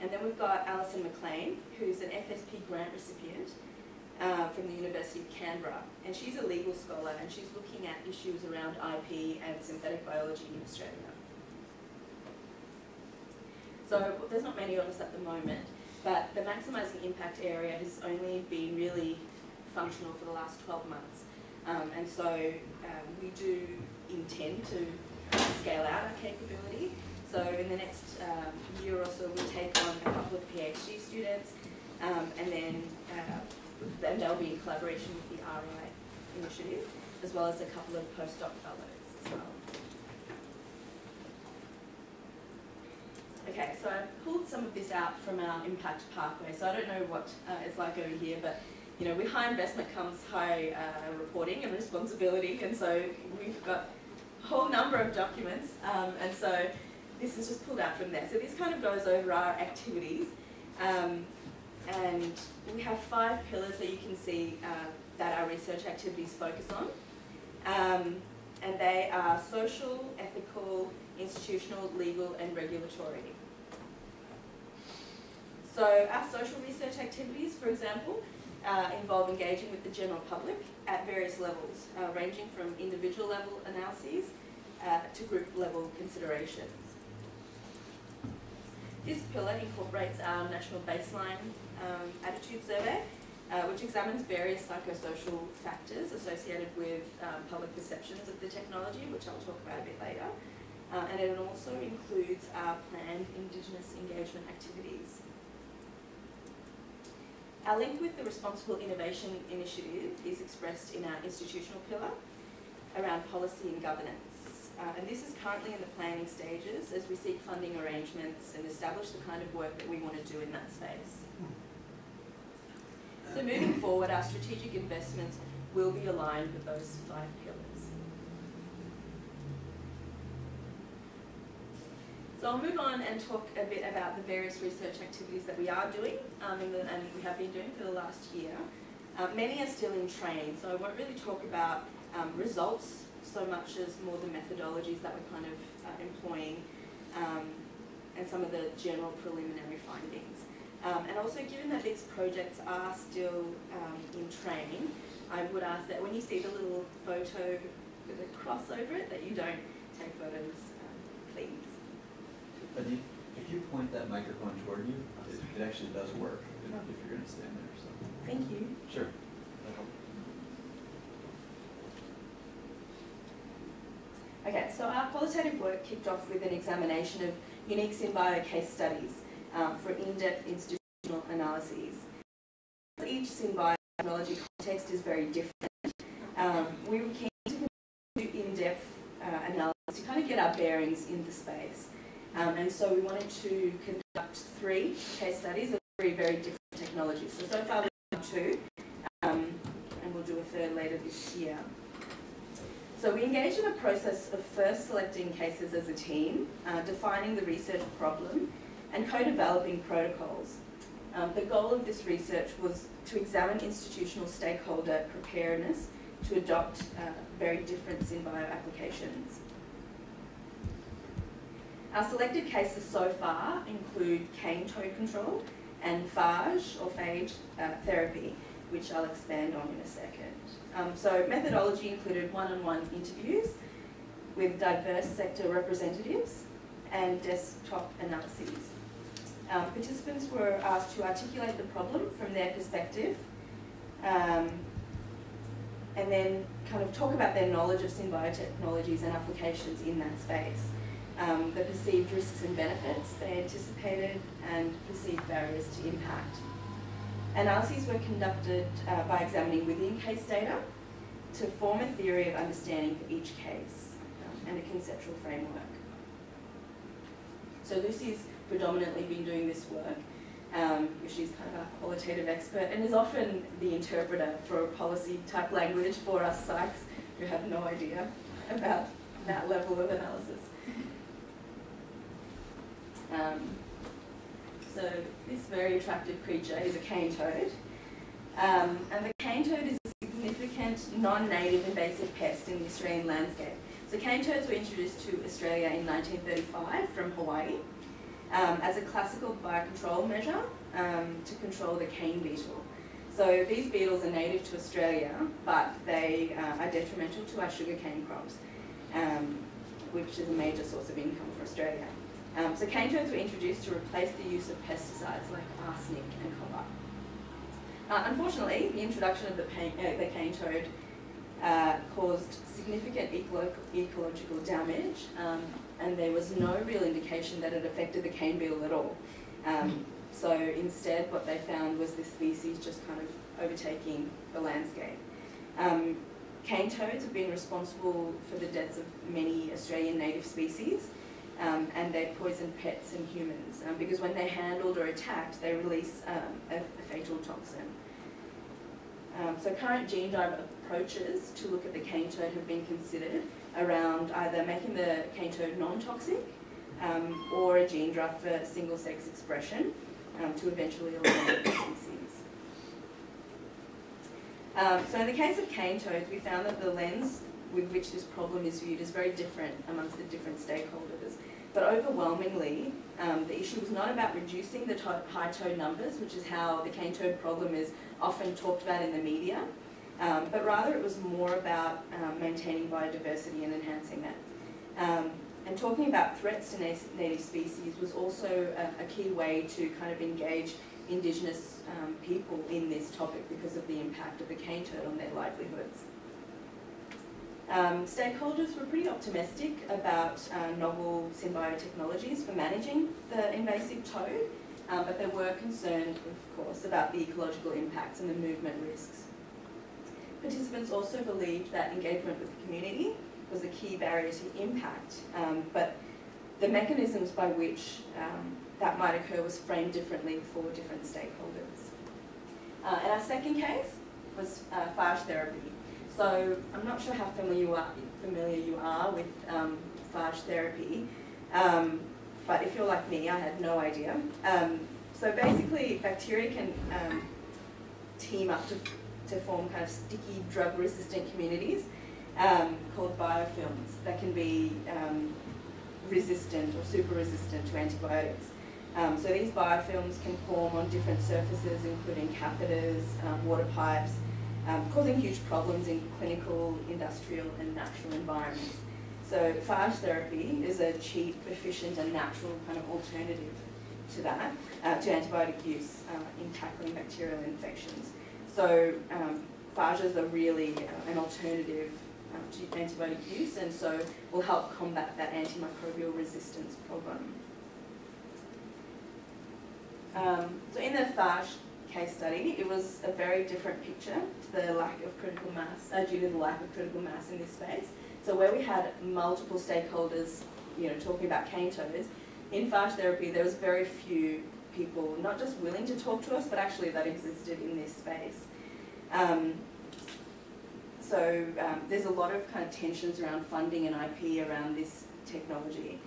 And then we've got Alison McLean, who's an FSP grant recipient from the University of Canberra. And she's a legal scholar, and she's looking at issues around IP and synthetic biology in Australia. So there's not many of us at the moment, but the maximising impact area has only been really functional for the last 12 months. And so we do intend to scale out our capability. So in the next year or so, we'll take on a couple of PhD students, and then they'll be in collaboration with the RI initiative, as well as a couple of postdoc fellows as well. Okay, so I've pulled some of this out from our impact pathway. So I don't know what it's like over here, but you know, with high investment comes high reporting and responsibility, and so we've got a whole number of documents, and so this is just pulled out from there. So this kind of goes over our activities, and we have 5 pillars that you can see that our research activities focus on, and they are social, ethical, institutional, legal, and regulatory. So our social research activities, for example, involve engaging with the general public at various levels, ranging from individual level analyses to group level considerations. This pillar incorporates our national baseline attitude survey, which examines various psychosocial factors associated with public perceptions of the technology, which I'll talk about a bit later. And it also includes our planned Indigenous engagement activities. Our link with the Responsible Innovation Initiative is expressed in our institutional pillar around policy and governance. And this is currently in the planning stages as we seek funding arrangements and establish the kind of work that we want to do in that space. So moving forward, our strategic investments will be aligned with those 5 pillars. So I'll move on and talk a bit about the various research activities that we are doing and we have been doing for the last year. Many are still in train, so I won't really talk about results so much as more the methodologies that we're kind of employing and some of the general preliminary findings. And also, given that these projects are still in train, I would ask that when you see the little photo with a cross over it, that you don't take photos, please. Aditi, if you point that microphone toward you, it actually does work if you're going to stand there. So. Thank you. Sure. Okay, so our qualitative work kicked off with an examination of unique SynBio case studies for in-depth institutional analyses. Each SynBio technology context is very different. We were keen to do in-depth analysis to kind of get our bearings in the space. And so we wanted to conduct 3 case studies of 3 very different technologies. So far we've done 2, and we'll do a 3rd later this year. So we engaged in a process of first selecting cases as a team, defining the research problem, and co-developing protocols. The goal of this research was to examine institutional stakeholder preparedness to adopt very different SynBio applications. Our selected cases so far include cane toad control and phage or phage therapy, which I'll expand on in a second. So methodology included one-on-one interviews with diverse sector representatives and desktop analyses. Participants were asked to articulate the problem from their perspective and then kind of talk about their knowledge of SynBio technologies and applications in that space. The perceived risks and benefits they anticipated and perceived barriers to impact. Analyses were conducted by examining within case data to form a theory of understanding for each case and a conceptual framework. So Lucy's predominantly been doing this work. She's kind of a qualitative expert and is often the interpreter for policy type language for us psychs who have no idea about that level of analysis. So this very attractive creature is a cane toad. And the cane toad is a significant non-native invasive pest in the Australian landscape. So cane toads were introduced to Australia in 1935 from Hawaii. as a classical biocontrol measure to control the cane beetle. So these beetles are native to Australia, but they are detrimental to our sugarcane crops, which is a major source of income for Australia. So cane toads were introduced to replace the use of pesticides like arsenic and copper. Unfortunately, the introduction of the cane toad caused significant ecological damage, and there was no real indication that it affected the cane beetle at all. So instead, what they found was this species just kind of overtaking the landscape. Cane toads have been responsible for the deaths of many Australian native species, and they poison pets and humans, because when they're handled or attacked, they release a fatal toxin. So current gene drive approaches to look at the cane toad have been considered around either making the cane toad non-toxic or a gene drive for single-sex expression to eventually eliminate the species. So in the case of cane toads, we found that the lens with which this problem is viewed is very different amongst the different stakeholders. But overwhelmingly, the issue was not about reducing the high toad numbers, which is how the cane toad problem is often talked about in the media, but rather it was more about maintaining biodiversity and enhancing that. And talking about threats to native species was also a key way to kind of engage Indigenous people in this topic because of the impact of the cane toad on their livelihoods. Stakeholders were pretty optimistic about novel SynBio technologies for managing the invasive toad, but they were concerned, of course, about the ecological impacts and the movement risks. Participants also believed that engagement with the community was a key barrier to impact, but the mechanisms by which that might occur was framed differently for different stakeholders. And our second case was phage therapy. So I'm not sure how familiar you are with phage therapy, but if you're like me, I had no idea. So basically, bacteria can team up to form kind of sticky drug-resistant communities called biofilms that can be resistant or super resistant to antibiotics. So these biofilms can form on different surfaces, including catheters, water pipes, causing huge problems in clinical, industrial and natural environments. So phage therapy is a cheap, efficient and natural kind of alternative to that, to antibiotic use in tackling bacterial infections. So phages are really an alternative to antibiotic use, and so will help combat that antimicrobial resistance problem. So in the phage case study, it was a very different picture to the lack of critical mass, due to the lack of critical mass in this space. So where we had multiple stakeholders, talking about cane toads, in phage therapy there was very few people, not just willing to talk to us, but actually that existed in this space. So there's a lot of kind of tensions around funding and IP around this technology.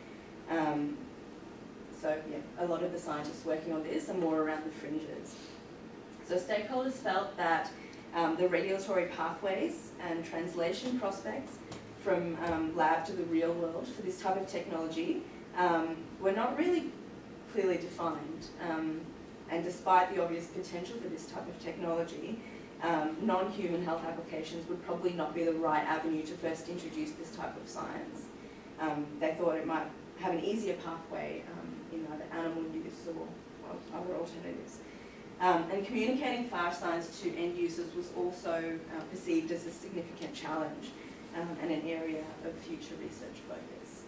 So yeah, a lot of the scientists working on this are more around the fringes. So stakeholders felt that the regulatory pathways and translation prospects from lab to the real world for this type of technology were not really clearly defined. And despite the obvious potential for this type of technology, non-human health applications would probably not be the right avenue to first introduce this type of science. They thought it might have an easier pathway in either animal use or other alternatives. And communicating phage science to end users was also perceived as a significant challenge and an area of future research focus.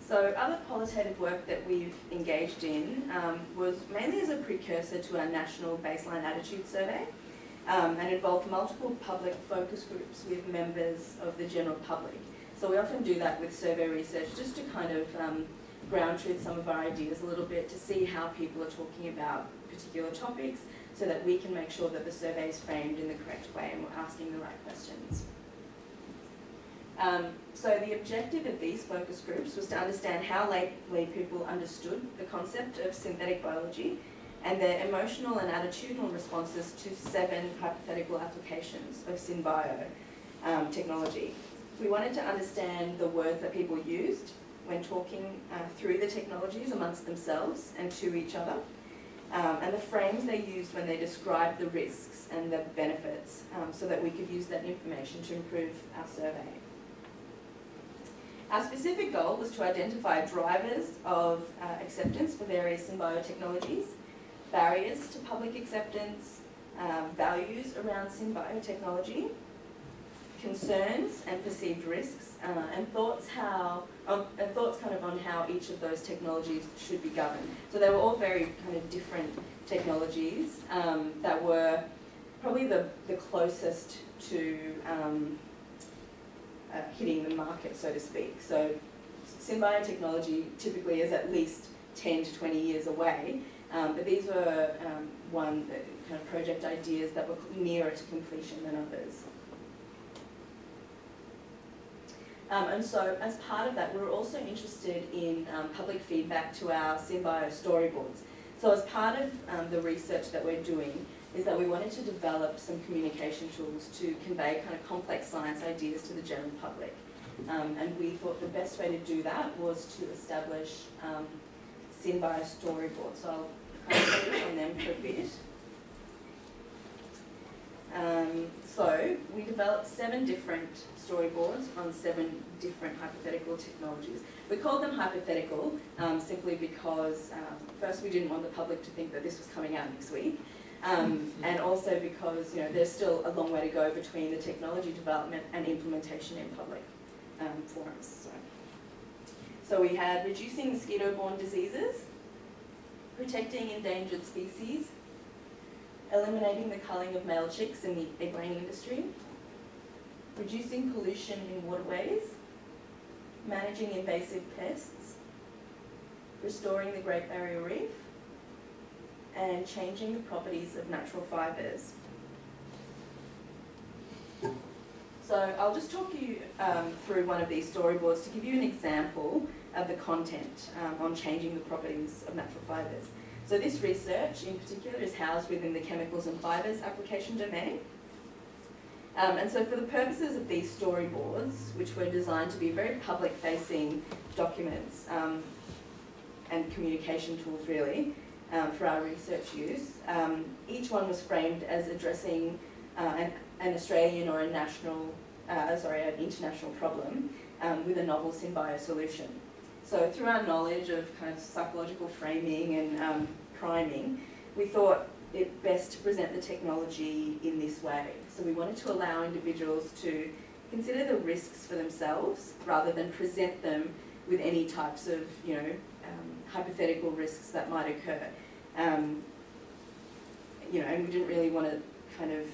So other qualitative work that we've engaged in was mainly as a precursor to our national baseline attitude survey, and involved multiple public focus groups with members of the general public. So we often do that with survey research just to kind of ground truth some of our ideas a little bit, to see how people are talking about particular topics so that we can make sure that the survey is framed in the correct way and we're asking the right questions. So the objective of these focus groups was to understand how lay people understood the concept of synthetic biology and their emotional and attitudinal responses to 7 hypothetical applications of SynBio technology. We wanted to understand the words that people used when talking through the technologies amongst themselves and to each other, and the frames they used when they described the risks and the benefits, so that we could use that information to improve our survey. Our specific goal was to identify drivers of acceptance for various SynBio technologies, barriers to public acceptance, values around SynBio technology, concerns and perceived risks, and thoughts kind of on how each of those technologies should be governed. So they were all very kind of different technologies that were probably the closest to hitting the market, so to speak. So SynBio technology typically is at least 10 to 20 years away, but these were kind of project ideas that were nearer to completion than others. And so as part of that, we were also interested in public feedback to our SynBio storyboards. So as part of the research that we're doing is that we wanted to develop some communication tools to convey kind of complex science ideas to the general public. And we thought the best way to do that was to establish SynBio storyboards. So I'll kind of focus on them for a bit. So we developed 7 different storyboards on 7 different hypothetical technologies. We called them hypothetical simply because first we didn't want the public to think that this was coming out next week, and also because there's still a long way to go between the technology development and implementation in public forums. So we had reducing mosquito-borne diseases, protecting endangered species, eliminating the culling of male chicks in the egg-laying industry, reducing pollution in waterways, managing invasive pests, restoring the Great Barrier Reef, and changing the properties of natural fibres. So I'll just talk you through one of these storyboards to give you an example of the content on changing the properties of natural fibres. So this research in particular is housed within the chemicals and fibres application domain. And so for the purposes of these storyboards, which were designed to be very public-facing documents and communication tools really for our research use, each one was framed as addressing an Australian or an international problem with a novel SynBio solution. So through our knowledge of kind of psychological framing and priming, we thought it best to present the technology in this way. So we wanted to allow individuals to consider the risks for themselves rather than present them with any types of, hypothetical risks that might occur. And we didn't really want to kind of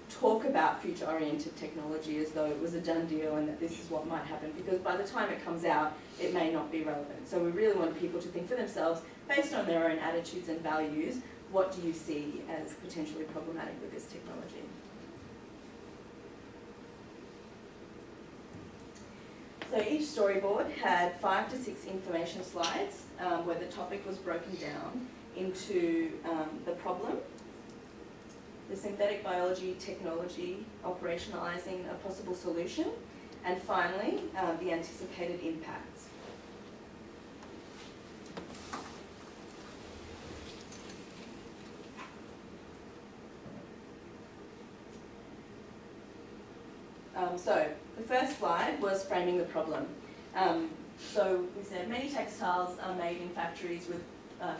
talk about future-oriented technology as though it was a done deal and that this is what might happen, because by the time it comes out, it may not be relevant. So we really want people to think for themselves, based on their own attitudes and values, what do you see as potentially problematic with this technology? So each storyboard had 5 to 6 information slides where the topic was broken down into the problem, the synthetic biology technology operationalizing a possible solution, and finally, the anticipated impacts. So the first slide was framing the problem. So we said many textiles are made in factories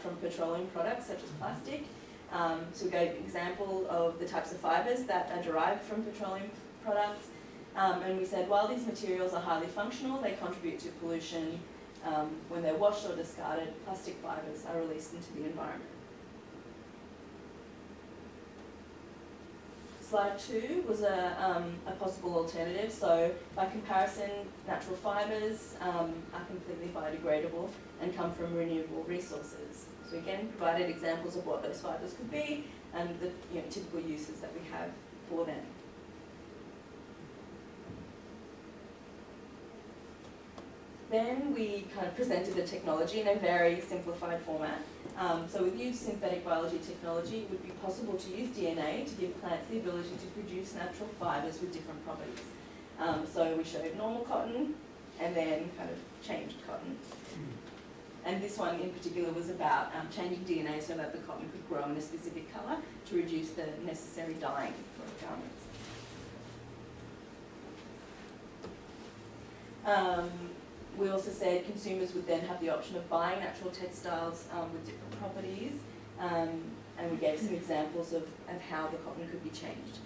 from petroleum products such as plastic. So we gave an example of the types of fibres that are derived from petroleum products. And we said while these materials are highly functional, they contribute to pollution. When they're washed or discarded, plastic fibres are released into the environment. Slide 2 was a possible alternative. So by comparison, natural fibres are completely biodegradable and come from renewable resources. So again, provided examples of what those fibres could be and the typical uses that we have for them. Then we kind of presented the technology in a very simplified format. So with used synthetic biology technology, it would be possible to use DNA to give plants the ability to produce natural fibres with different properties. So we showed normal cotton and then kind of changed cotton. And this one in particular was about changing DNA so that the cotton could grow in a specific colour to reduce the necessary dyeing for garments. We also said consumers would then have the option of buying natural textiles with different properties, and we gave some examples of how the cotton could be changed.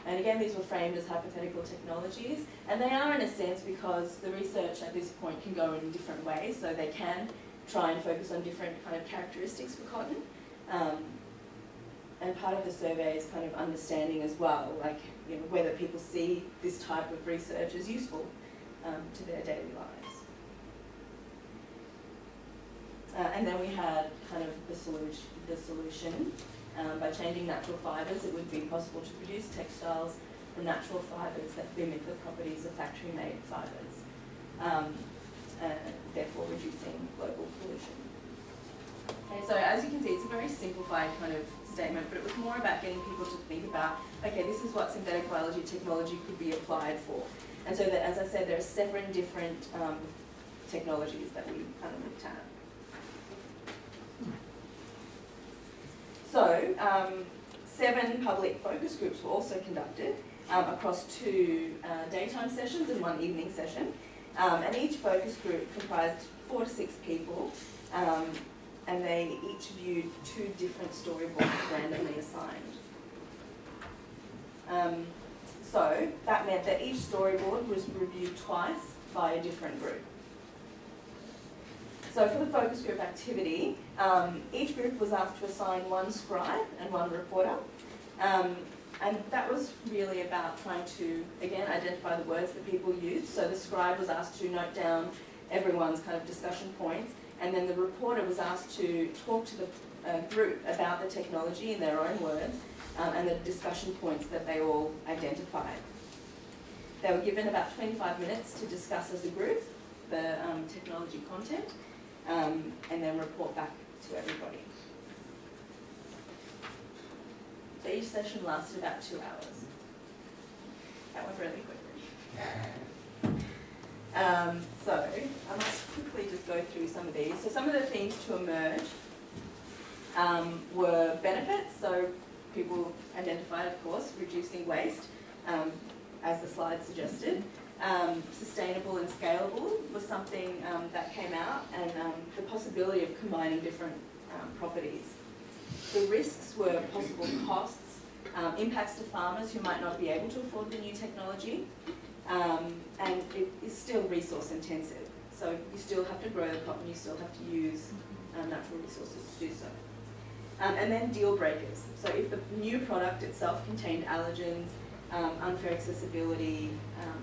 And again, these were framed as hypothetical technologies, and they are in a sense because the research at this point can go in different ways, so they can try and focus on different kind of characteristics for cotton. And part of the survey is kind of understanding as well, like whether people see this type of research as useful to their daily lives. And then we had kind of the solution. By changing natural fibres, it would be possible to produce textiles from natural fibres that mimic the properties of factory-made fibres, therefore reducing global pollution. Okay, so as you can see, it's a very simplified kind of statement, but it was more about getting people to think about, okay, this is what synthetic biology technology could be applied for. And so that, as I said, there are 7 different technologies that we kind of looked at. So, 7 public focus groups were also conducted across 2 daytime sessions and 1 evening session. And each focus group comprised 4 to 6 people, and they each viewed 2 different storyboards randomly assigned. So that meant that each storyboard was reviewed twice by a different group. So for the focus group activity, each group was asked to assign 1 scribe and 1 reporter. And that was really about trying to, again, identify the words that people used. So the scribe was asked to note down everyone's kind of discussion points, and then the reporter was asked to talk to the group about the technology in their own words and the discussion points that they all identified. They were given about 25 minutes to discuss as a group the technology content, and then report back to everybody. So each session lasted about 2 hours. That went really quickly. So I might quickly just go through some of these. So some of the themes to emerge were benefits. So people identified, of course, reducing waste, as the slide suggested. Sustainable and scalable was something that came out, and the possibility of combining different properties. The risks were possible costs, impacts to farmers who might not be able to afford the new technology, and it is still resource intensive. So you still have to grow the cotton, you still have to use natural resources to do so. And then deal breakers. So if the new product itself contained allergens, unfair accessibility,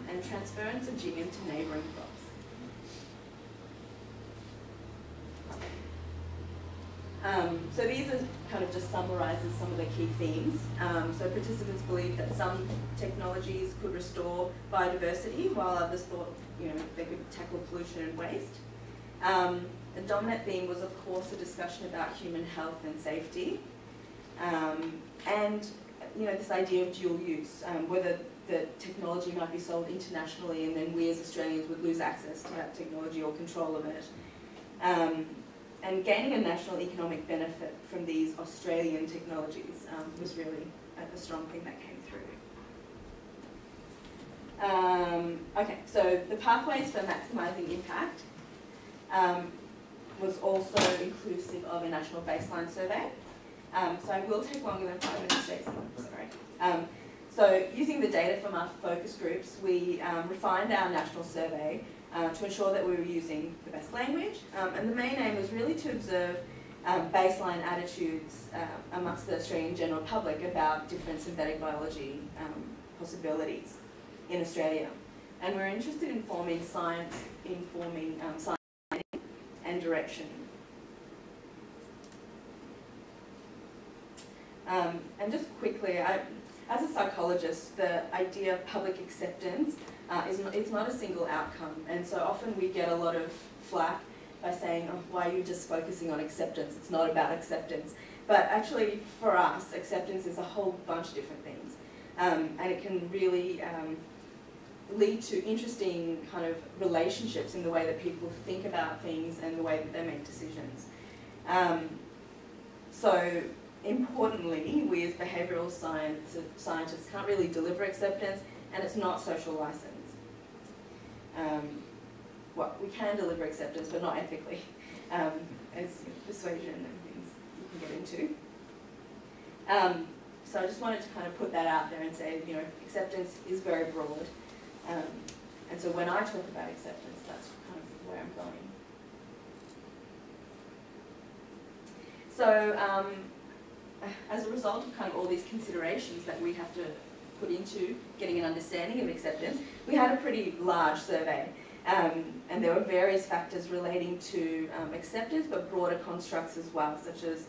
and transference of GM to neighbouring crops. So these are kind of just summarises some of the key themes. So participants believed that some technologies could restore biodiversity, while others thought they could tackle pollution and waste. The dominant theme was, of course, a discussion about human health and safety, and this idea of dual use, whether the technology might be sold internationally and then we as Australians would lose access to that technology or control of it. And gaining a national economic benefit from these Australian technologies was really a strong thing that came through. Okay, so the pathways for maximising impact was also inclusive of a national baseline survey. So I will take longer than 5 minutes, Jason, sorry. So using the data from our focus groups, we refined our national survey to ensure that we were using the best language. And the main aim was really to observe baseline attitudes amongst the Australian general public about different synthetic biology possibilities in Australia. And we're interested in forming science, and direction. And just quickly, as a psychologist, the idea of public acceptance it's not a single outcome, and so often we get a lot of flack by saying, oh, why are you just focusing on acceptance? It's not about acceptance. But actually, for us, acceptance is a whole bunch of different things, and it can really lead to interesting kind of relationships in the way that people think about things and the way that they make decisions. So importantly, we as behavioural scientists can't really deliver acceptance, and it's not social license. Well, we can deliver acceptance, but not ethically, as persuasion and things you can get into. So I just wanted to kind of put that out there and say, you know, acceptance is very broad. And so when I talk about acceptance, that's kind of where I'm going. So as a result of kind of all these considerations that we have to put into getting an understanding of acceptance, we had a pretty large survey. And there were various factors relating to acceptance, but broader constructs as well, such as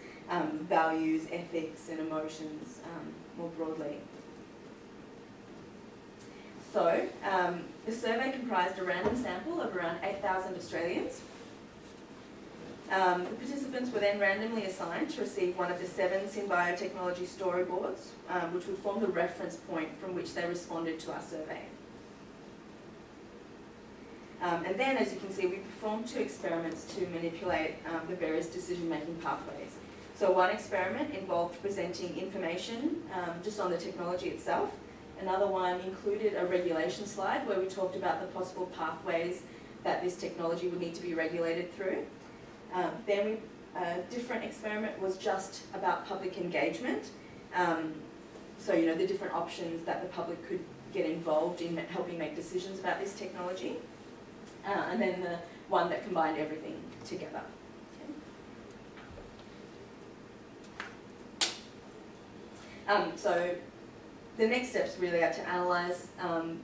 values, ethics, and emotions more broadly. So the survey comprised a random sample of around 8,000 Australians. The participants were then randomly assigned to receive one of the 7 SynBio storyboards, which would form the reference point from which they responded to our survey. And then, as you can see, we performed 2 experiments to manipulate the various decision-making pathways. So one experiment involved presenting information just on the technology itself. Another one included a regulation slide where we talked about the possible pathways that this technology would need to be regulated through. Then a different experiment was just about public engagement. So, you know, the different options that the public could get involved in helping make decisions about this technology. And then the one that combined everything together. Okay. So the next steps really are to analyse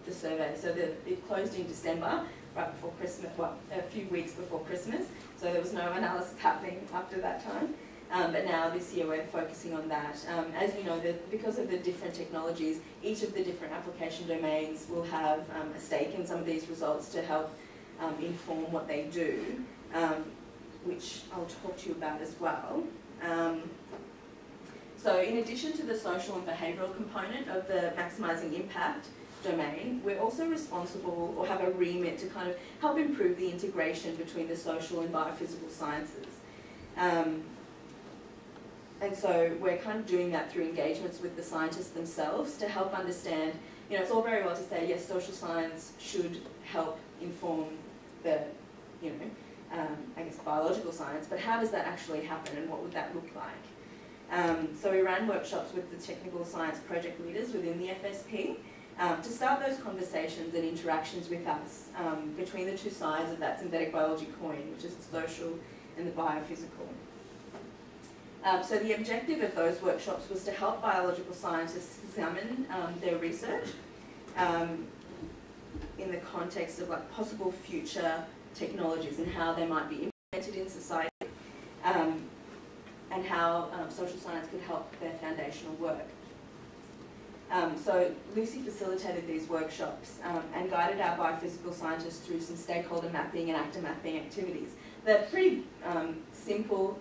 the survey. So it closed in December, right before Christmas, well, a few weeks before Christmas. So there was no analysis happening after that time. But now this year we're focusing on that. As you know, because of the different technologies, each of the different application domains will have a stake in some of these results to help inform what they do, which I'll talk to you about as well. So in addition to the social and behavioural component of the maximising impact domain, we're also responsible or have a remit to kind of help improve the integration between the social and biophysical sciences. And so we're kind of doing that through engagements with the scientists themselves to help understand, you know, it's all very well to say, yes, social science should help inform the, you know, I guess biological science, but how does that actually happen and what would that look like? So we ran workshops with the technical science project leaders within the FSP to start those conversations and interactions with us between the 2 sides of that synthetic biology coin, which is the social and the biophysical. So the objective of those workshops was to help biological scientists examine their research in the context of like possible future technologies and how they might be implemented in society, and how social science could help their foundational work. So Lucy facilitated these workshops and guided our biophysical scientists through some stakeholder mapping and actor mapping activities. They're pretty simple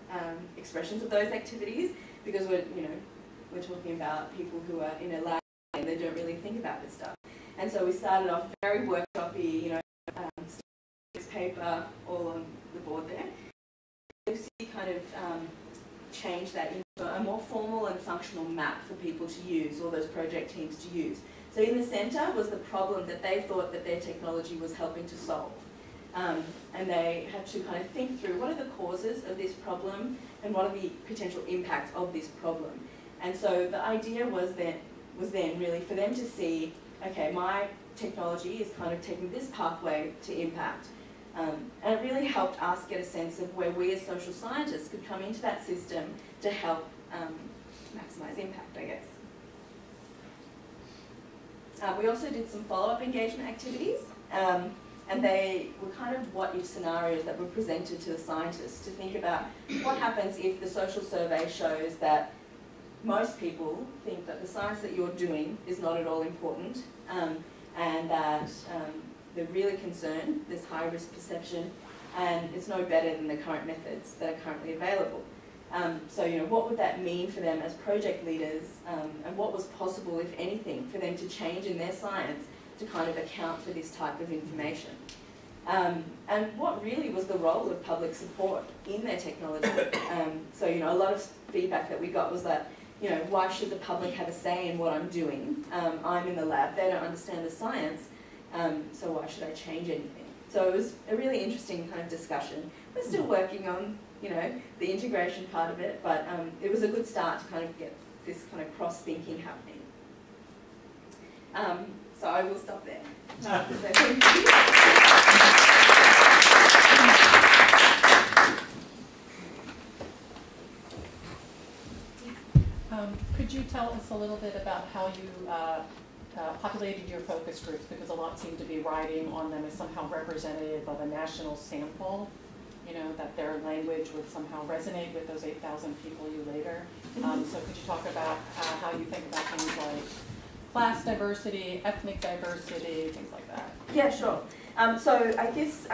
expressions of those activities because we're talking about people who are in a lab and they don't really think about this stuff. And so we started off very workshopy, you know, paper all on the board there. Lucy kind of changed that into a more formal and functional map for people to use, or those project teams to use. So in the centre was the problem that they thought that their technology was helping to solve. And they had to kind of think through what are the causes of this problem and what are the potential impacts of this problem. And so the idea was then really for them to see, okay, my technology is kind of taking this pathway to impact. And it really helped us get a sense of where we as social scientists could come into that system to help maximise impact, I guess. We also did some follow-up engagement activities, and they were kind of what-if scenarios that were presented to the scientists to think about what happens if the social survey shows that most people think that the science that you're doing is not at all important, and that they're really concerned, there's high-risk perception, and it's no better than the current methods that are currently available. So, you know, what would that mean for them as project leaders, and what was possible, if anything, for them to change in their science to kind of account for this type of information. And what really was the role of public support in their technology? So, you know, a lot of feedback that we got was that, you know, why should the public have a say in what I'm doing? I'm in the lab, they don't understand the science, so why should I change anything? So it was a really interesting kind of discussion. We're still working on, you know, the integration part of it, but it was a good start to kind of get this kind of cross-thinking happening. So I will stop there. So thank you. Could you tell us a little bit about how you populated your focus groups, because a lot seem to be writing on them as somehow representative of a national sample, you know, that their language would somehow resonate with those 8,000 people you later. So could you talk about how you think about things like class diversity, ethnic diversity, things like that? Yeah, sure. So I guess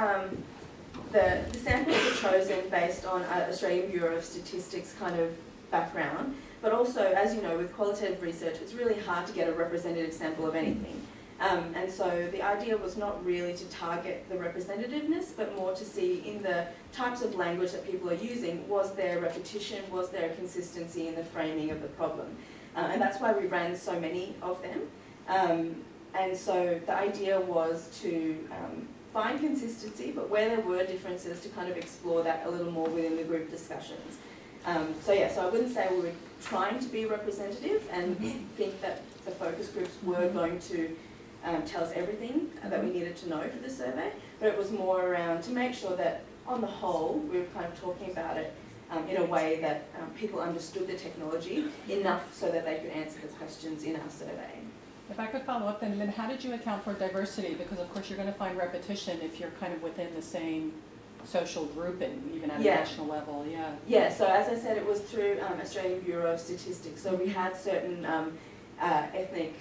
the samples were chosen based on Australian Bureau of Statistics kind of background, but also, as you know, with qualitative research, it's really hard to get a representative sample of anything. And so the idea was not really to target the representativeness, but more to see in the types of language that people are using, was there repetition, was there consistency in the framing of the problem? And that's why we ran so many of them. And so the idea was to find consistency, but where there were differences, to kind of explore that a little more within the group discussions. So yeah, so I wouldn't say we were trying to be representative and think that the focus groups were going to tell us everything that we needed to know for the survey, but it was more around to make sure that on the whole we were kind of talking about it in a way that people understood the technology enough so that they could answer the questions in our survey. If I could follow up, then how did you account for diversity? Because of course you're going to find repetition if you're kind of within the same social grouping, even at a national level. Yeah, so as I said, it was through Australian Bureau of Statistics, so we had certain ethnic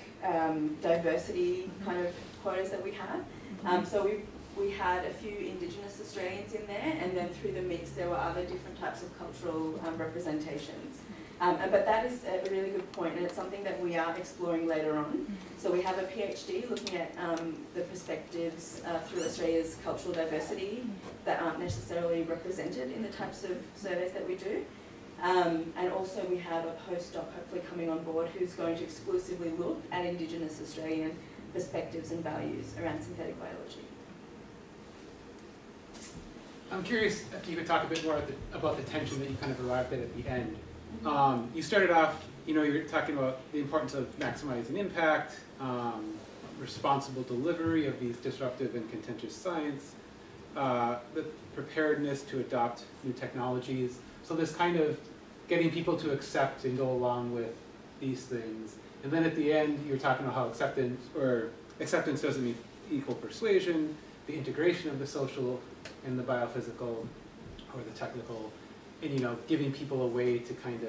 diversity kind of quotas that we had. So we had a few Indigenous Australians in there, and then through the mix there were other different types of cultural representations. But that is a really good point, and it's something that we are exploring later on. So we have a PhD looking at the perspectives through Australia's cultural diversity that aren't necessarily represented in the types of surveys that we do. And also we have a postdoc hopefully coming on board who's going to exclusively look at Indigenous Australian perspectives and values around synthetic biology. I'm curious if you could talk a bit more about the tension that you kind of arrived at the end. You started off, you know, you're talking about the importance of maximizing impact, responsible delivery of these disruptive and contentious science, the preparedness to adopt new technologies. So this kind of getting people to accept and go along with these things. And then at the end, you're talking about how acceptance doesn't equal persuasion, the integration of the social and the biophysical or the technical, and, you know, giving people a way to kind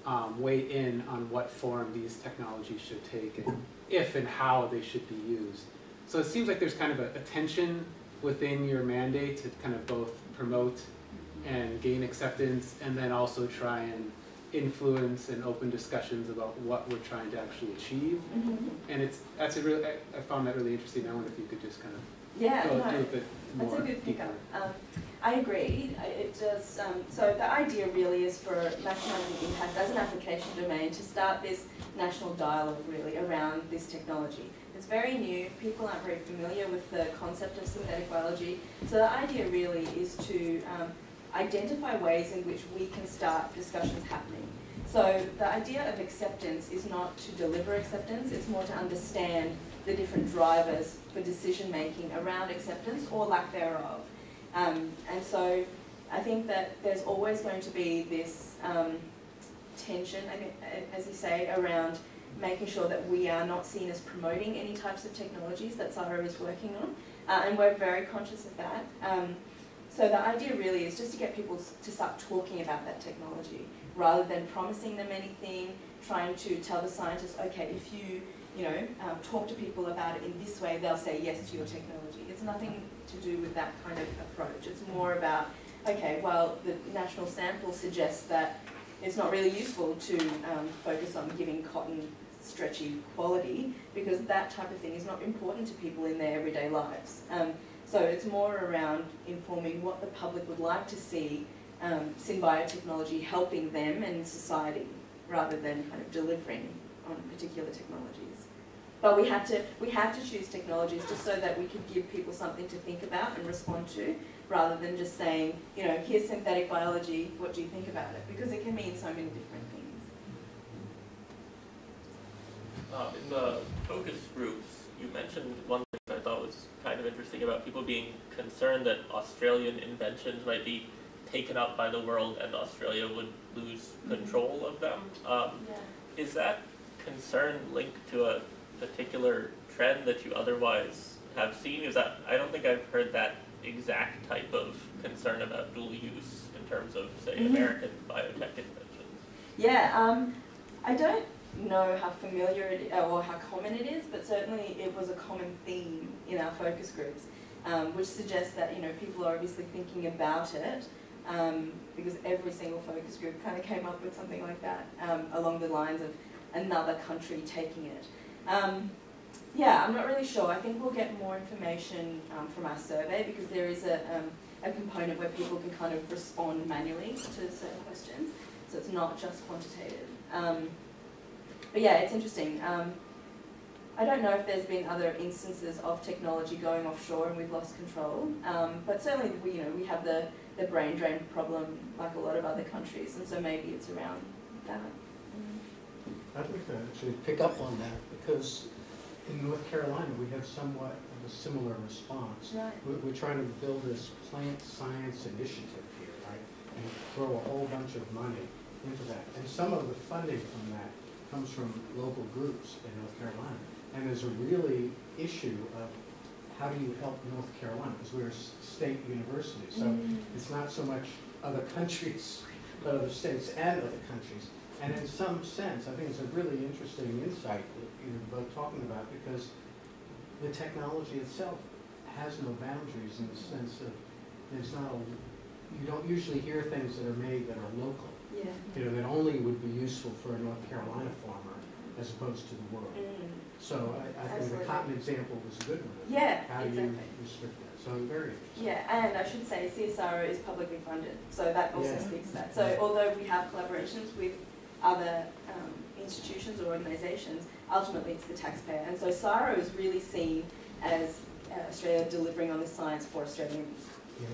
of weigh in on what form these technologies should take and if and how they should be used. So it seems like there's kind of a tension within your mandate to kind of both promote and gain acceptance, and then also try and influence and open discussions about what we're trying to actually achieve. And I found that really interesting. I wonder if you could just kind of do a bit more. That's a good pickup. I agree. It does. So the idea really is for maximizing impact as an application domain to start this national dialogue really around this technology. It's very new. People aren't very familiar with the concept of synthetic biology. So the idea really is to identify ways in which we can start discussions happening. So the idea of acceptance is not to deliver acceptance, it's more to understand the different drivers for decision making around acceptance or lack thereof. And so I think that there's always going to be this tension, I think, as you say, around making sure that we are not seen as promoting any types of technologies that SARA is working on, and we're very conscious of that. So the idea really is just to get people to start talking about that technology, rather than promising them anything, trying to tell the scientists, okay, if you talk to people about it in this way, they'll say yes to your technology. It's nothing to do with that kind of approach. It's more about, okay, well, the national sample suggests that it's not really useful to focus on giving cotton stretchy quality, because that type of thing is not important to people in their everyday lives. So it's more around informing what the public would like to see SynBio helping them and society, rather than kind of delivering on particular technologies. But we had to choose technologies just so that we could give people something to think about and respond to, rather than just saying, you know, here's synthetic biology, what do you think about it? Because it can mean so many different things. In the focus groups, you mentioned one thing I thought was kind of interesting about people being concerned that Australian inventions might be taken up by the world and Australia would lose control of them. Is that concern linked to a particular trend that you otherwise have seen? Is that, I don't think I've heard that exact type of concern about dual use in terms of, say, American biotech inventions. Yeah, I don't know how familiar it, or how common it is, but certainly it was a common theme in our focus groups, which suggests that, you know, people are obviously thinking about it, because every single focus group kind of came up with something like that, along the lines of another country taking it. Yeah, I'm not really sure. I think we'll get more information from our survey, because there is a component where people can kind of respond manually to certain questions, so it's not just quantitative. But yeah, it's interesting. I don't know if there's been other instances of technology going offshore and we've lost control, but certainly we have the brain drain problem like a lot of other countries, and so maybe it's around that. I'd like to actually pick up on that, because in North Carolina we have somewhat of a similar response. Right. We're trying to build this plant science initiative here, right, and throw a whole bunch of money into that. And some of the funding from that comes from local groups in North Carolina. And there's a really issue of how do you help North Carolina, because we're a state university, so it's not so much other countries, but other states and other countries. And in some sense, I think it's a really interesting insight that you're both talking about, because the technology itself has no boundaries in the sense of there's not you don't usually hear things that are made that are local. Yeah. You know, that only would be useful for a North Carolina farmer as opposed to the world. So I think the cotton example was a good one. Yeah, How do exactly. you restrict that? So I'm very interested. Yeah, and I should say CSIRO is publicly funded, so that also speaks to that. So although we have collaborations with other institutions or organisations, ultimately it's the taxpayer. And so CSIRO is really seen as Australia delivering on the science for Australians. Yeah.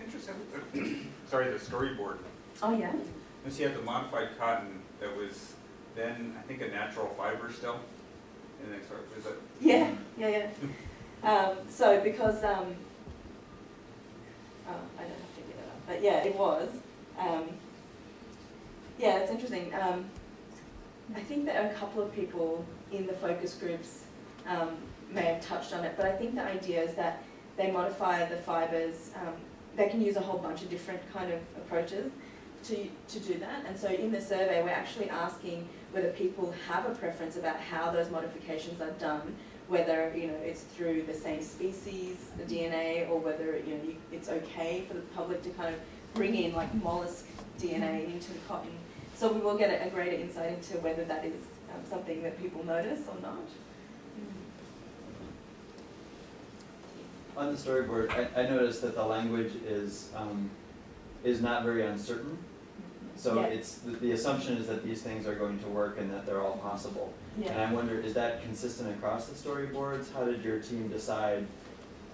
Interesting. Sorry, the storyboard. Oh yeah? Once you have the modified cotton that was then, I think, a natural fiber still. And then, sorry, was that? Yeah. So because, oh, I don't have to get it up, but yeah, it was. Yeah, it's interesting. I think that a couple of people in the focus groups may have touched on it, but I think the idea is that they modify the fibers. They can use a whole bunch of different kind of approaches to do that. And so in the survey, we're actually asking whether people have a preference about how those modifications are done, whether it's through the same species, the DNA, or whether it's okay for the public to kind of bring in like mollusk DNA into the cotton. So we will get a greater insight into whether that is something that people notice or not. On the storyboard, I noticed that the language is not very uncertain. So it's the assumption is that these things are going to work and that they're all possible. Yeah. And I wonder, is that consistent across the storyboards? How did your team decide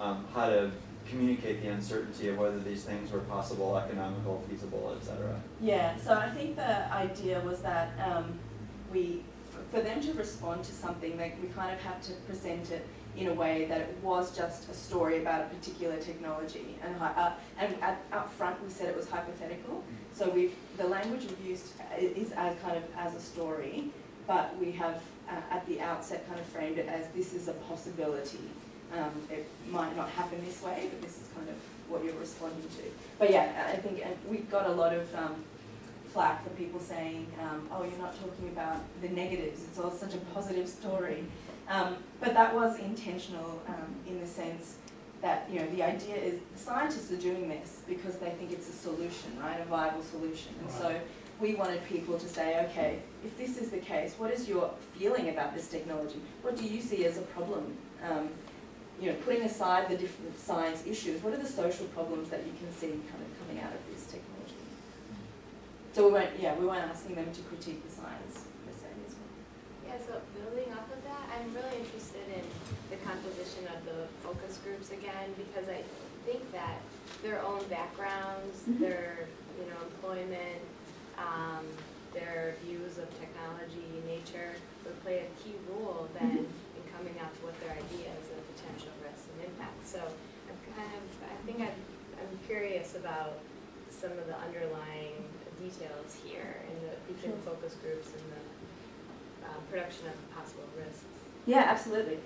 how to communicate the uncertainty of whether these things were possible, economical, feasible, etc.? Yeah, so I think the idea was that for them to respond to something, like we kind of had to present it in a way that it was just a story about a particular technology. And up front we said it was hypothetical. So the language we've used is as a story, but we have at the outset kind of framed it as this is a possibility. It might not happen this way, but this is kind of what you're responding to. But yeah, I think we've got a lot of flack for people saying, oh, you're not talking about the negatives, it's all such a positive story. But that was intentional in the sense that, the idea is the scientists are doing this because they think it's a solution, right, a viable solution. And so we wanted people to say, okay, if this is the case, what is your feeling about this technology? What do you see as a problem? You know, putting aside the different science issues, what are the social problems that you can see kind of coming out of this technology? So we weren't asking them to critique the science per se as well. Yeah, so building off of that, I'm really interested in the composition of the focus groups again, because I think that their own backgrounds, their employment, their views of technology, nature, would play a key role then in coming out to what their ideas of potential risks and impacts. So I'm curious about some of the underlying details here in between the focus groups and the production of possible risks. Yeah, absolutely.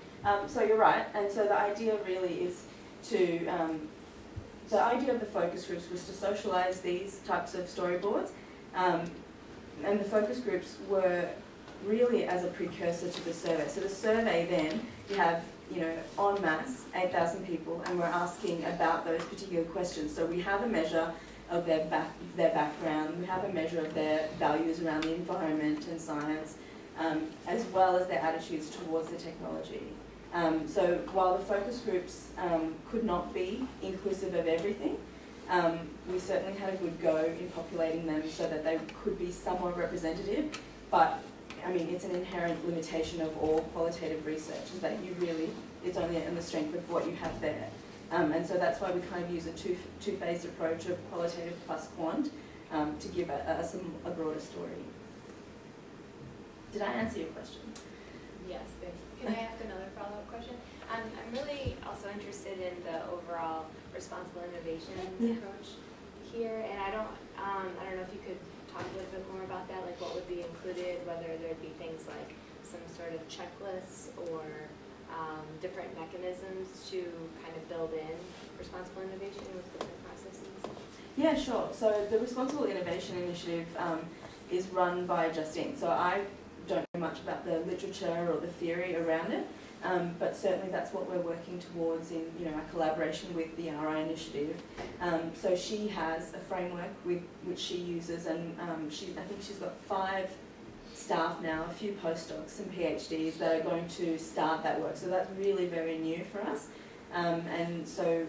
So you're right, and so the idea really is to, the idea of the focus groups was to socialize these types of storyboards, and the focus groups were really as a precursor to the survey. So the survey then, you have, en masse, 8,000 people, and we're asking about those particular questions. So we have a measure of their background, we have a measure of their values around the environment and science, as well as their attitudes towards the technology. So while the focus groups could not be inclusive of everything, we certainly had a good go in populating them so that they could be somewhat representative, but I mean, it's an inherent limitation of all qualitative research, is that it's only in the strength of what you have there. And so that's why we kind of use a two-phased approach of qualitative plus quant to give a broader story. Did I answer your question? Yes, thanks. Can I ask another follow-up question? I'm really also interested in the overall responsible innovation approach here, and I don't know if you could talk a little bit more about that, like what would be included, whether there'd be things like some sort of checklists or different mechanisms to kind of build in responsible innovation with different processes. Yeah, sure. So the Responsible Innovation Initiative is run by Justine. So I don't know much about the literature or the theory around it, but certainly that's what we're working towards in our collaboration with the RI initiative. So she has a framework which she uses, and I think she's got 5 staff now, a few postdocs, some PhDs that are going to start that work. So that's really very new for us. And so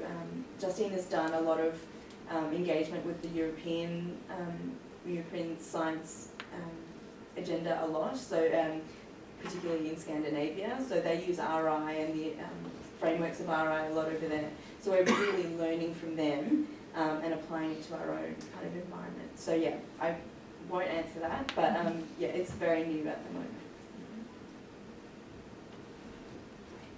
Justine has done a lot of engagement with the European science agenda a lot, so particularly in Scandinavia. So they use RI and the frameworks of RI a lot over there. So we're really learning from them and applying it to our own kind of environment. So yeah, I won't answer that, but yeah, it's very new at the moment.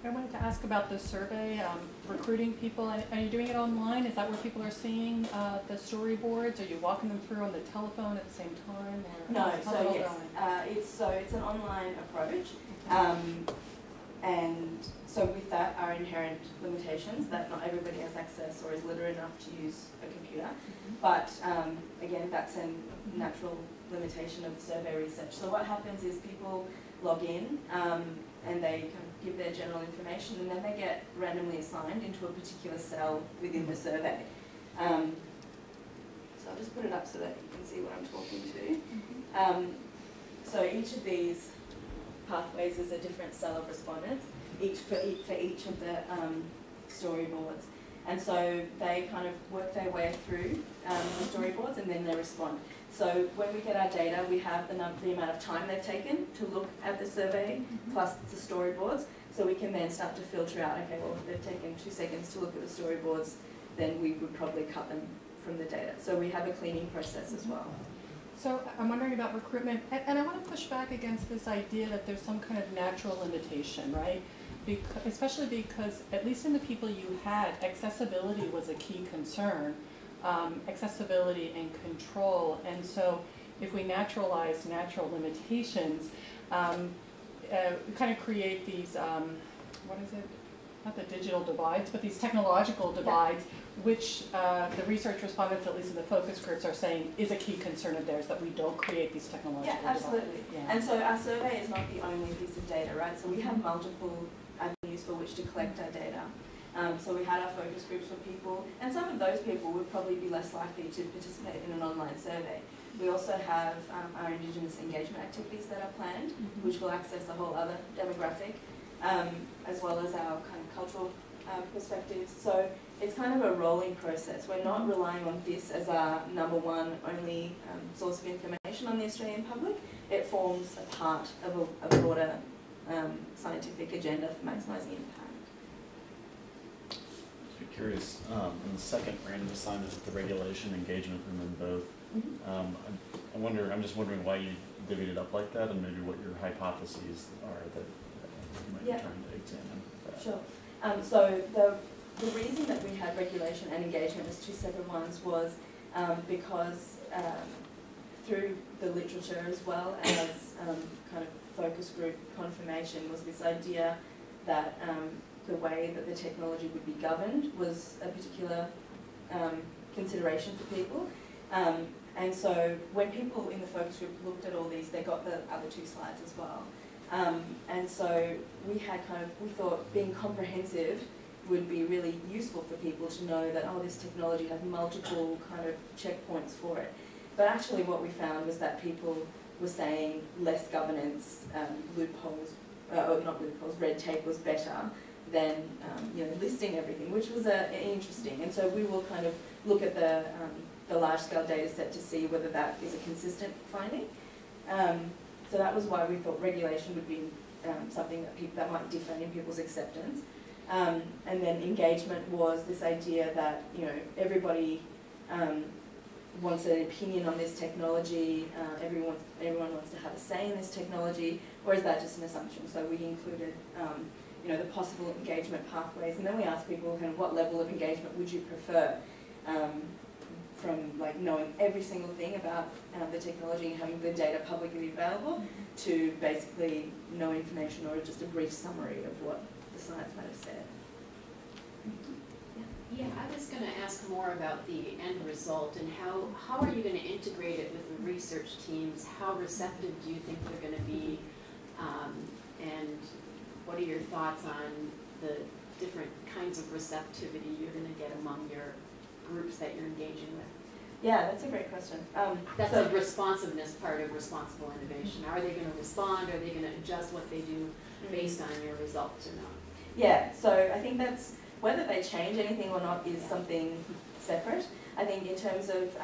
I wanted to ask about the survey, recruiting people. Are you doing it online? Is that where people are seeing the storyboards? Are you walking them through on the telephone at the same time? Or no, so yes, it's an online approach, and so with that are inherent limitations that not everybody has access or is literate enough to use a computer. But again, that's a natural limitation of survey research. So what happens is people log in and they kind of give their general information, and then they get randomly assigned into a particular cell within the survey. So I'll just put it up so that you can see what I'm talking to. So each of these pathways is a different cell of respondents, for each of the storyboards. And so they kind of work their way through the storyboards and then they respond. So when we get our data, we have the amount of time they've taken to look at the survey plus the storyboards. So we can then start to filter out, okay, well, if they've taken 2 seconds to look at the storyboards, then we would probably cut them from the data. So we have a cleaning process as well. So I'm wondering about recruitment, and I want to push back against this idea that there's some kind of natural limitation, right? Especially because, at least in the people you had, accessibility was a key concern. Accessibility and control, and so if we naturalize natural limitations, we kind of create these, what is it, not the digital divides, but these technological divides, which the research respondents, at least in the focus groups, are saying is a key concern of theirs, that we don't create these technological divides. Absolutely. Yeah. And so our survey is not the only piece of data, right? So we have multiple avenues for which to collect our data. So we had our focus groups for people, and some of those people would probably be less likely to participate in an online survey. We also have our Indigenous engagement activities that are planned, which will access a whole other demographic, as well as our kind of cultural perspectives. So it's kind of a rolling process. We're not relying on this as our number one only source of information on the Australian public. It forms a part of a broader scientific agenda for maximising impact. Just be curious, in the second random assignment, the regulation, engagement, and then both. I'm just wondering why you divvied it up like that, and maybe what your hypotheses are that you might be trying to examine. Sure. So the reason that we had regulation and engagement as two separate ones was because through the literature as well as kind of focus group confirmation was this idea that the way that the technology would be governed was a particular consideration for people. And so when people in the focus group looked at all these, they got the other two slides as well. And so we thought being comprehensive would be really useful for people to know that, oh, this technology has multiple kind of checkpoints for it. But actually what we found was that people were saying less governance, loopholes, or not loopholes, red tape was better than listing everything, which was interesting. And so we will kind of look at the large-scale data set to see whether that is a consistent finding. So that was why we thought regulation would be something that might differ in people's acceptance. And then engagement was this idea that everybody wants an opinion on this technology, everyone wants to have a say in this technology, or is that just an assumption? So we included the possible engagement pathways, and then we asked people kind of what level of engagement would you prefer, from like knowing every single thing about the technology and having the data publicly available to basically no information or just a brief summary of what the science might have said. Yeah, I was going to ask more about the end result and how are you going to integrate it with the research teams? How receptive do you think they're going to be? And what are your thoughts on the different kinds of receptivity you're going to get among your groups that you're engaging with? Yeah, that's a great question. That's the responsiveness part of responsible innovation. Are they going to respond? Are they going to adjust what they do based on your results or not? Yeah, so I think that's, whether they change anything or not is something separate. I think in terms of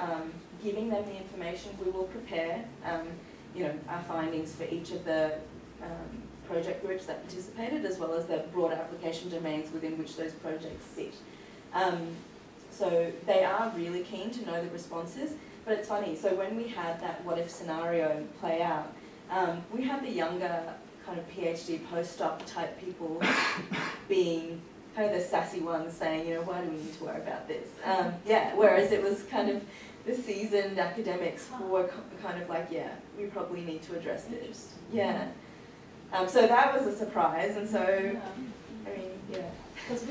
giving them the information, we will prepare our findings for each of the project groups that participated, as well as the broader application domains within which those projects sit. So they are really keen to know the responses, but it's funny, so when we had that what if scenario play out, we had the younger kind of PhD postdoc type people being kind of the sassy ones saying, why do we need to worry about this? Whereas it was kind of the seasoned academics who were kind of like, yeah, we probably need to address this. Yeah. So that was a surprise, and so, I mean, yeah. Because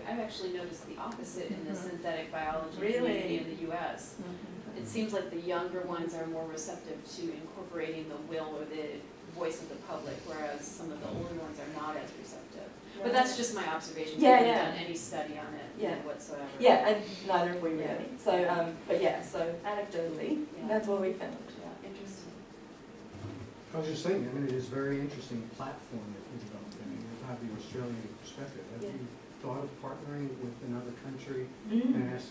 I've actually noticed the opposite in the synthetic biology community in the U.S. It seems like the younger ones are more receptive to incorporating the will or the voice of the public, whereas some of the older ones are not as receptive. But that's just my observation. We haven't done any study on it whatsoever. Yeah, and neither have we really. So, but yeah, so anecdotally, that's what we found. Yeah, interesting. I was just saying, I mean, it is a very interesting platform that you developed. I mean, you have the Australian perspective. Have you thought of partnering with another country and ask?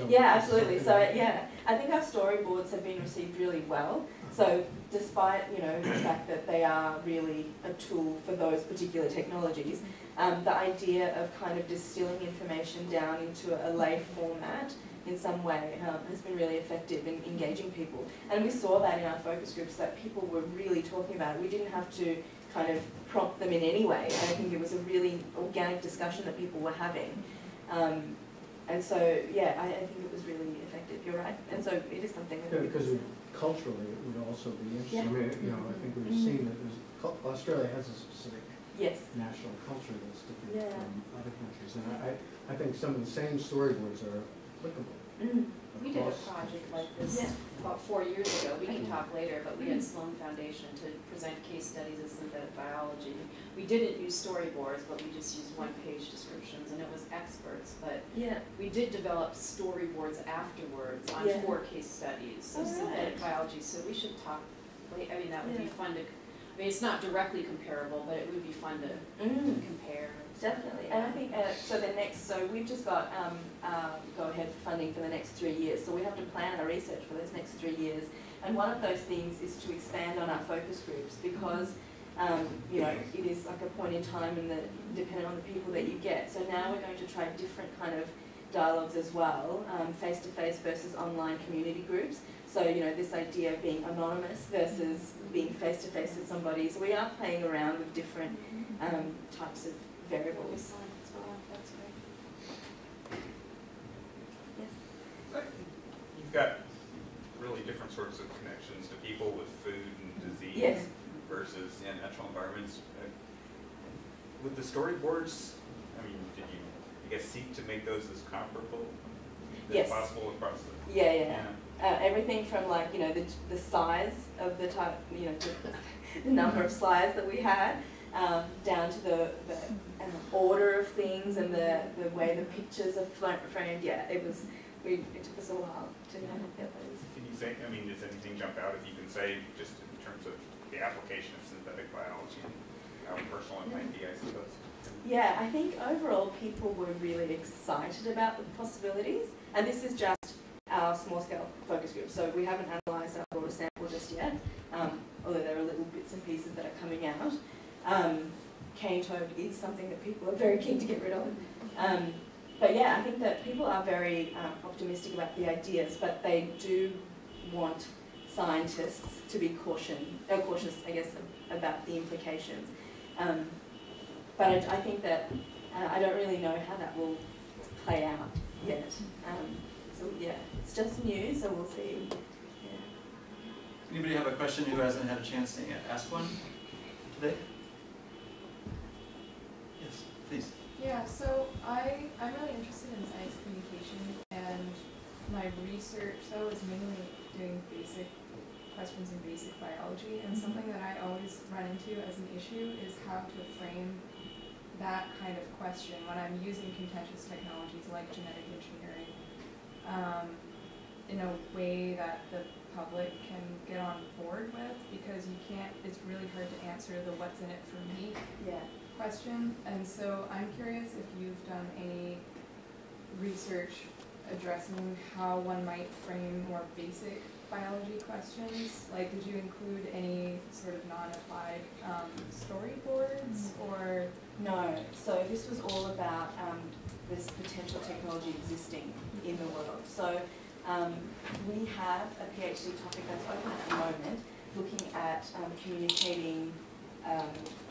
Yeah, absolutely. So I think our storyboards have been received really well. So despite the fact that they are really a tool for those particular technologies, the idea of kind of distilling information down into a lay format in some way has been really effective in engaging people. And we saw that in our focus groups, that people were really talking about it. We didn't have to kind of prompt them in any way. And I think it was a really organic discussion that people were having. And so, I think it was really effective. You're right. And so it is something that because culturally it would also be interesting. I mean, I think we've seen that Australia has a specific national culture that's different from other countries. And I think some of the same storyboards are applicable. We did a project like this about 4 years ago. We can talk later, but we had Sloan Foundation to present case studies of synthetic biology. We we didn't use storyboards, but we just used one-page descriptions, and it was experts. But Yeah. we did develop storyboards afterwards on Yeah. 4 case studies of synthetic biology. So we should talk. I mean, that would be fun to. I mean, it's not directly comparable, but it would be fun to compare. Definitely, and I think so we've just got go-ahead funding for the next 3 years. So we have to plan our research for those next 3 years. And one of those things is to expand on our focus groups because you know, it is like a point in time and depending on the people that you get. So now we're going to try different kind of dialogues as well, face-to-face versus online community groups. So, you know, this idea of being anonymous versus being face-to-face with somebody. So we are playing around with different types of variables. That's great. Yes? You've got really different sorts of connections to people with food and disease. Yes. Versus natural environments. With the storyboards, I mean, did you, I guess, seek to make those as comparable as possible across the? Yeah. Everything from, like, you know, the size of the type, you know, the number of slides that we had, down to the order of things and the way the pictures are framed. Yeah, it took us a while to get those. Can you say? I mean, does anything jump out if you can say just in terms of the application of synthetic biology and how personal it might be, I suppose? Yeah, I think overall people were really excited about the possibilities, and this is just our small-scale focus group, so we haven't analysed our broader sample just yet, although there are little bits and pieces that are coming out. Cane toad is something that people are very keen to get rid of. But yeah, I think that people are very optimistic about the ideas, but they do want scientists to be cautious, I guess, about the implications. But I think that I don't really know how that will play out yet. So yeah, it's just new, so we'll see. Yeah. Anybody have a question who hasn't had a chance to ask one today? Yes, please. Yeah, so I'm really interested in science communication, and my research, so I was mainly doing basic questions in basic biology, and something that I always run into as an issue is how to frame that kind of question when I'm using contentious technologies like genetic engineering in a way that the public can get on board with, because you can't, it's really hard to answer the what's in it for me question. And so I'm curious if you've done any research addressing how one might frame more basic biology questions. Like, did you include any sort of non-applied storyboards or? No, so this was all about this potential technology existing in the world. So we have a PhD topic that's open at the moment, looking at communicating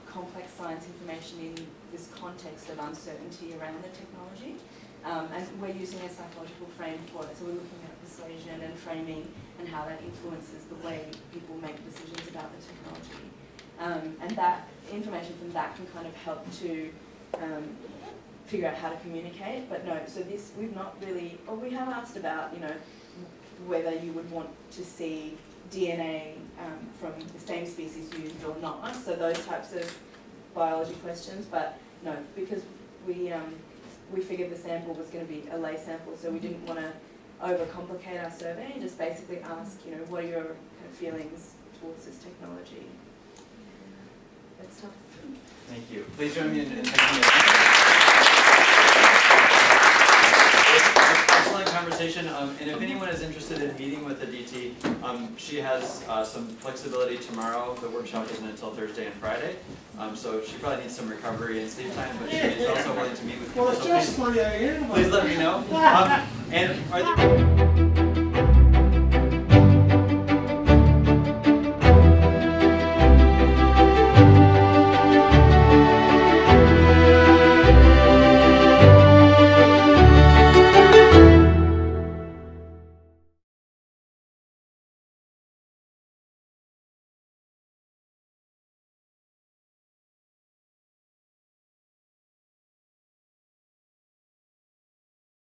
complex science information in this context of uncertainty around the technology. And we're using a psychological frame for it. So we're looking at persuasion and framing and how that influences the way people make decisions about the technology. And that information from that can kind of help to figure out how to communicate. But no, so this, we've not really, or we have asked about, you know, whether you would want to see DNA from the same species used or not. So those types of biology questions, but no, because we figured the sample was going to be a lay sample, so we didn't want to overcomplicate our survey and just basically ask, you know, what are your kind of feelings towards this technology? That's tough. Thank you. Please join me in thanking you. Excellent conversation. And if anyone is interested in meeting with Aditi, she has some flexibility tomorrow. The workshop isn't until Thursday and Friday. So she probably needs some recovery and sleep time, but she is also willing to meet with people. So please let me know. And are there